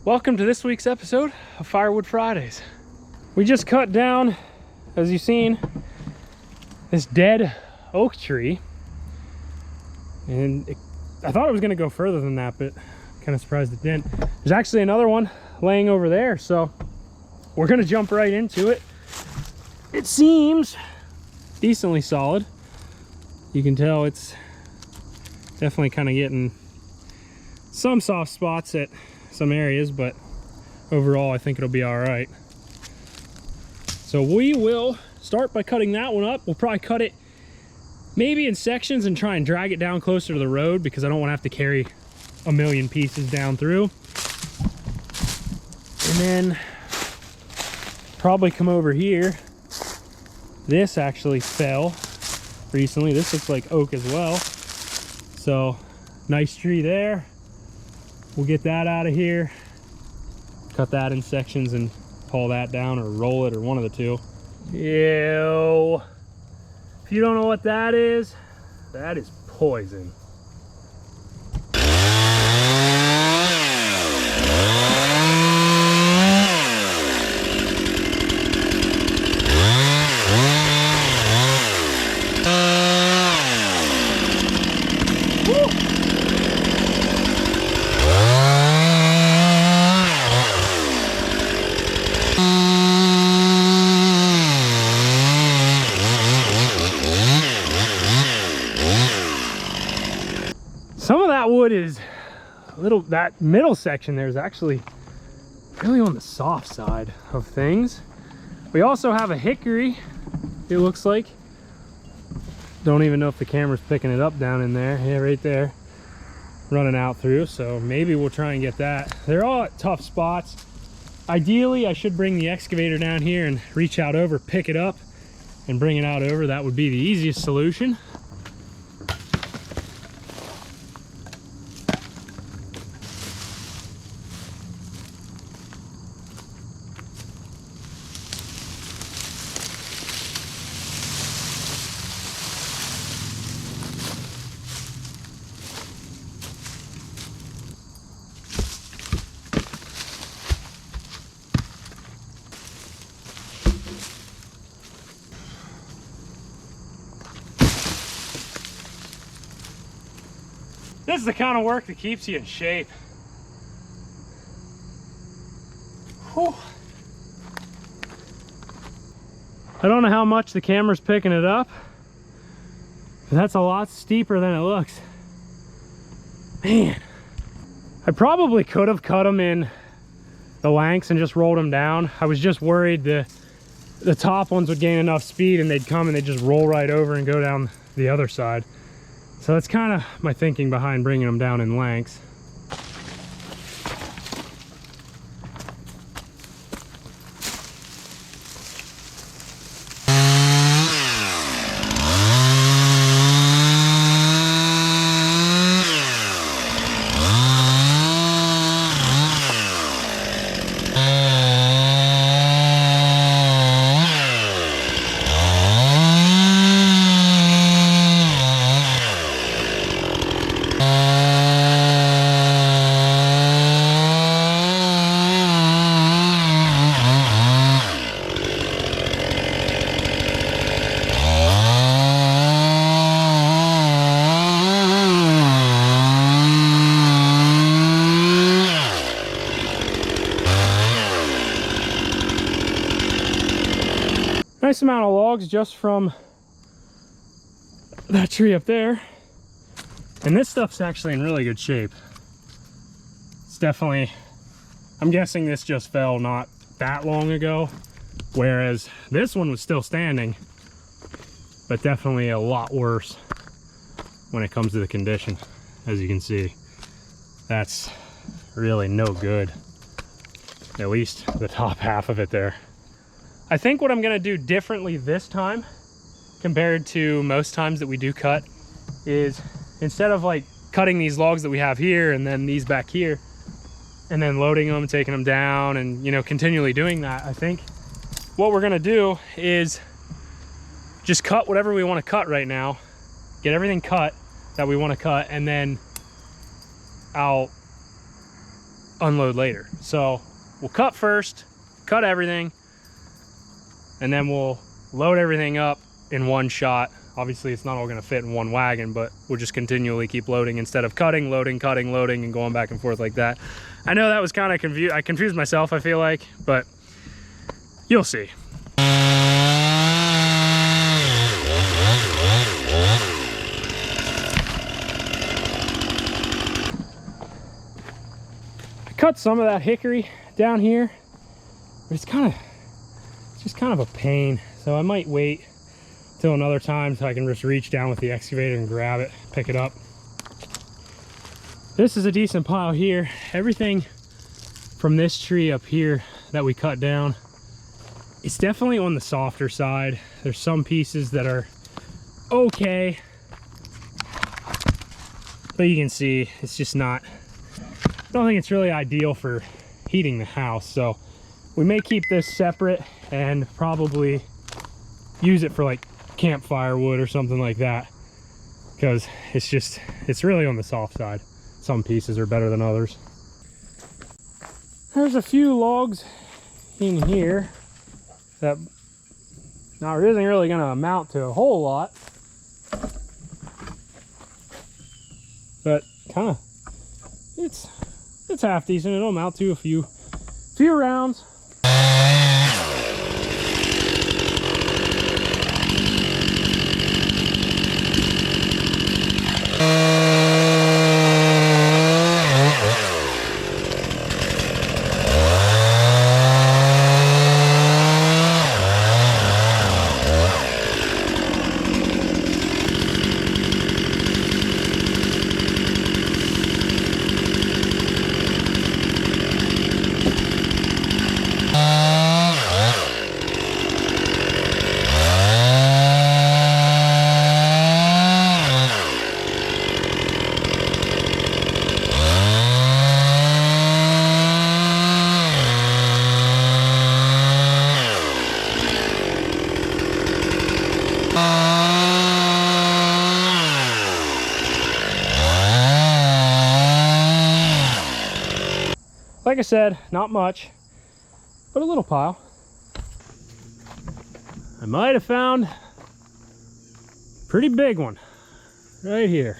Welcome to this week's episode of Firewood Fridays. We just cut down, as you've seen, this dead oak tree. And I thought it was gonna go further than that, but kind of surprised it didn't. There's actually another one laying over there, so we're gonna jump right into it. It seems decently solid. You can tell it's definitely kind of getting some soft spots at some areas, but overall I think it'll be all right. So we will start by cutting that one up. We'll probably cut it maybe in sections and try and drag it down closer to the road because I don't want to have to carry a million pieces down through. And then probably come over here. This actually fell recently. This looks like oak as well. So nice tree there. We'll get that out of here, cut that in sections and pull that down or roll it, or one of the two. Ew. If you don't know what that is poison. Some of that wood is a little, that middle section there is actually really on the soft side of things. We also have a hickory, it looks like. Don't even know if the camera's picking it up down in there. Yeah, right there, running out through. So maybe we'll try and get that. They're all at tough spots. Ideally, I should bring the excavator down here and reach out over, pick it up and bring it out over. That would be the easiest solution. This is the kind of work that keeps you in shape. Whew. I don't know how much the camera's picking it up, but that's a lot steeper than it looks. Man, I probably could have cut them in the lengths and just rolled them down. I was just worried the top ones would gain enough speed and they'd come and they'd just roll right over and go down the other side. So that's kind of my thinking behind bringing them down in lengths. Nice amount of logs just from that tree up there. And this stuff's actually in really good shape. It's definitely, I'm guessing this just fell not that long ago, whereas this one was still standing, but definitely a lot worse when it comes to the condition. As you can see, that's really no good, at least the top half of it there. I think what I'm gonna do differently this time compared to most times that we do cut is, instead of like cutting these logs that we have here and then these back here and then loading them, taking them down and, you know, continually doing that, I think what we're gonna do is just cut whatever we want to cut right now, get everything cut that we want to cut, and then I'll unload later. So we'll cut first, cut everything, and then we'll load everything up in one shot. Obviously it's not all gonna fit in one wagon, but we'll just continually keep loading instead of cutting, loading, cutting, loading, and going back and forth like that. I know that was kind of confused. I confused myself, I feel like, but you'll see. I cut some of that hickory down here, but it's just kind of a pain. So I might wait till another time so I can just reach down with the excavator and grab it, pick it up. This is a decent pile here. Everything from this tree up here that we cut down, it's definitely on the softer side. There's some pieces that are okay, but you can see it's just not, I don't think it's really ideal for heating the house. So we may keep this separate and probably use it for like camp firewood or something like that, because it's really on the soft side. Some pieces are better than others. There's a few logs in here that now isn't really going to amount to a whole lot, but kind of it's half decent. It'll amount to a few rounds. Like I said, not much, but a little pile. I might have found a pretty big one right here.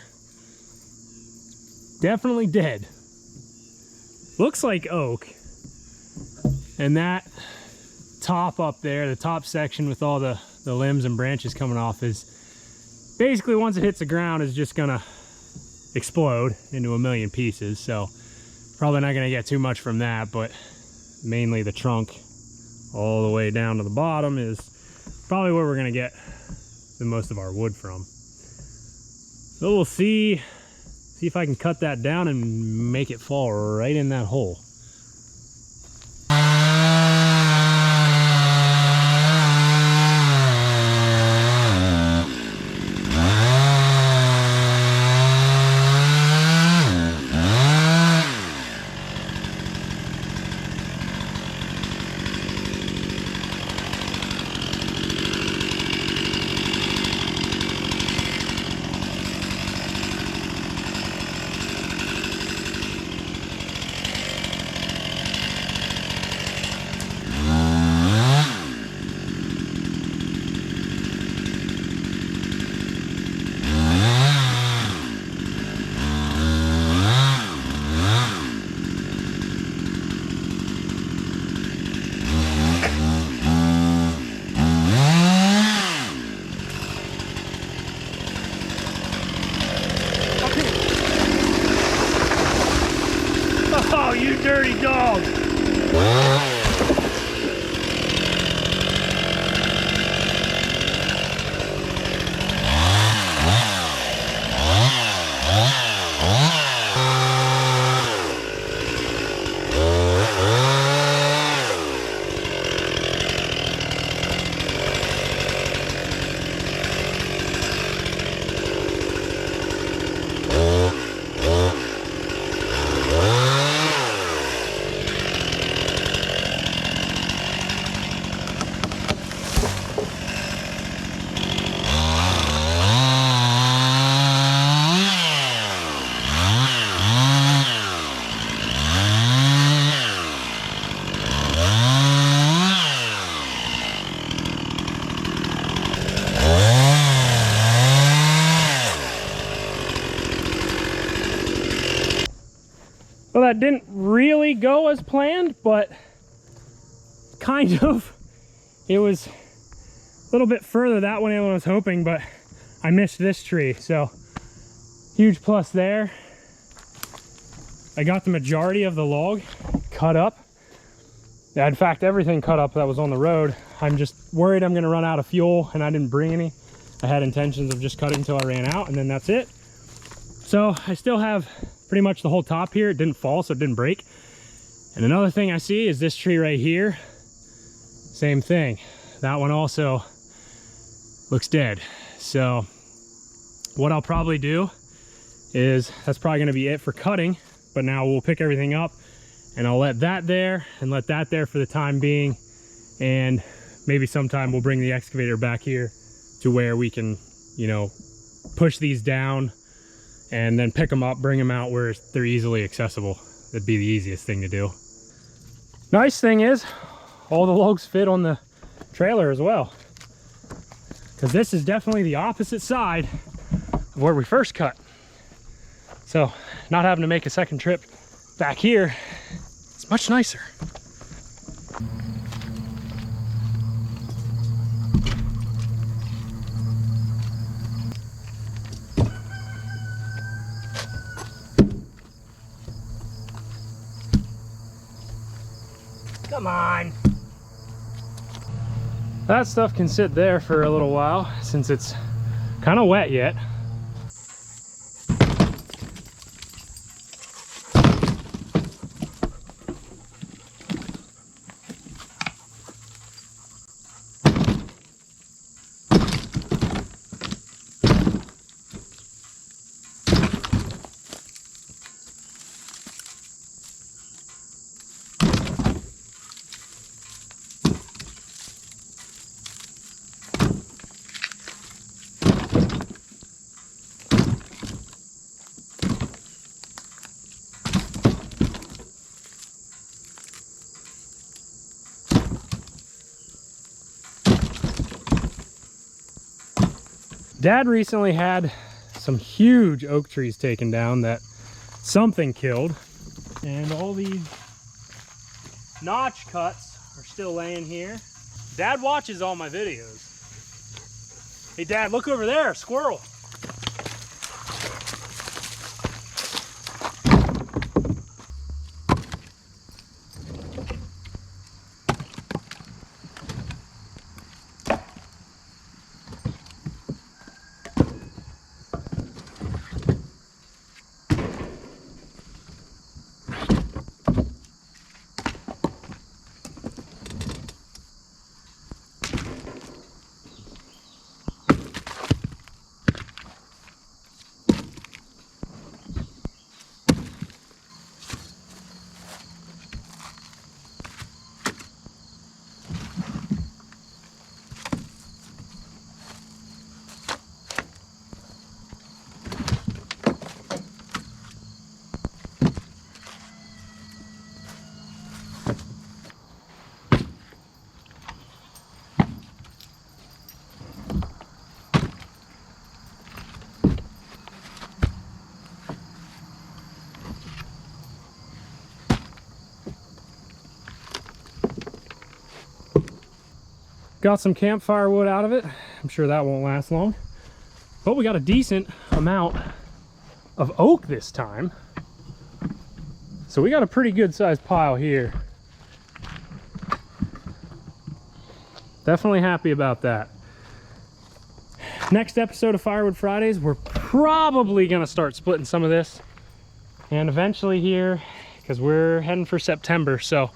Definitely dead. Looks like oak. And that top up there, the top section with all the limbs and branches coming off, is basically, once it hits the ground, is just gonna explode into a million pieces. So probably not gonna get too much from that, but mainly the trunk all the way down to the bottom is probably where we're gonna get the most of our wood from. So we'll see if I can cut that down and make it fall right in that hole. Oh, you dirty dog! that didn't really go as planned, but kind of. It was a little bit further that way than I was hoping, but I missed this tree, so huge plus there. I got the majority of the log cut up. In fact, everything cut up that was on the road. I'm just worried I'm gonna run out of fuel, and I didn't bring any. I had intentions of just cutting until I ran out, and then that's it. So I still have pretty much the whole top here. It didn't fall, so it didn't break. And another thing I see is this tree right here. Same thing. That one also looks dead. So what I'll probably do is, that's probably gonna be it for cutting, but now we'll pick everything up and I'll let that there and let that there for the time being. And maybe sometime we'll bring the excavator back here to where we can, you know, push these down and then pick them up, bring them out where they're easily accessible. That'd be the easiest thing to do. Nice thing is, all the logs fit on the trailer as well, because this is definitely the opposite side of where we first cut. So not having to make a second trip back here, it's much nicer. Come on. That stuff can sit there for a little while since it's kind of wet yet. Dad recently had some huge oak trees taken down that something killed, and all these notch cuts are still laying here. Dad watches all my videos. Hey Dad, look over there, squirrel. Got some campfire wood out of it. I'm sure that won't last long, but we got a decent amount of oak this time. So we got a pretty good sized pile here. Definitely happy about that. Next episode of Firewood Fridays, we're probably gonna start splitting some of this, and eventually here, because we're heading for September, so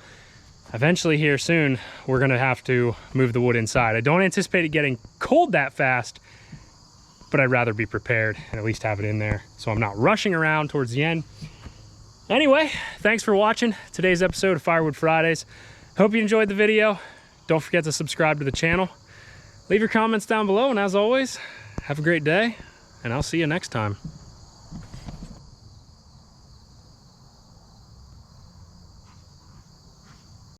eventually here soon, we're gonna have to move the wood inside. I don't anticipate it getting cold that fast, but I'd rather be prepared and at least have it in there so I'm not rushing around towards the end. Anyway, thanks for watching today's episode of Firewood Fridays. Hope you enjoyed the video. Don't forget to subscribe to the channel. Leave your comments down below, and as always, have a great day, and I'll see you next time.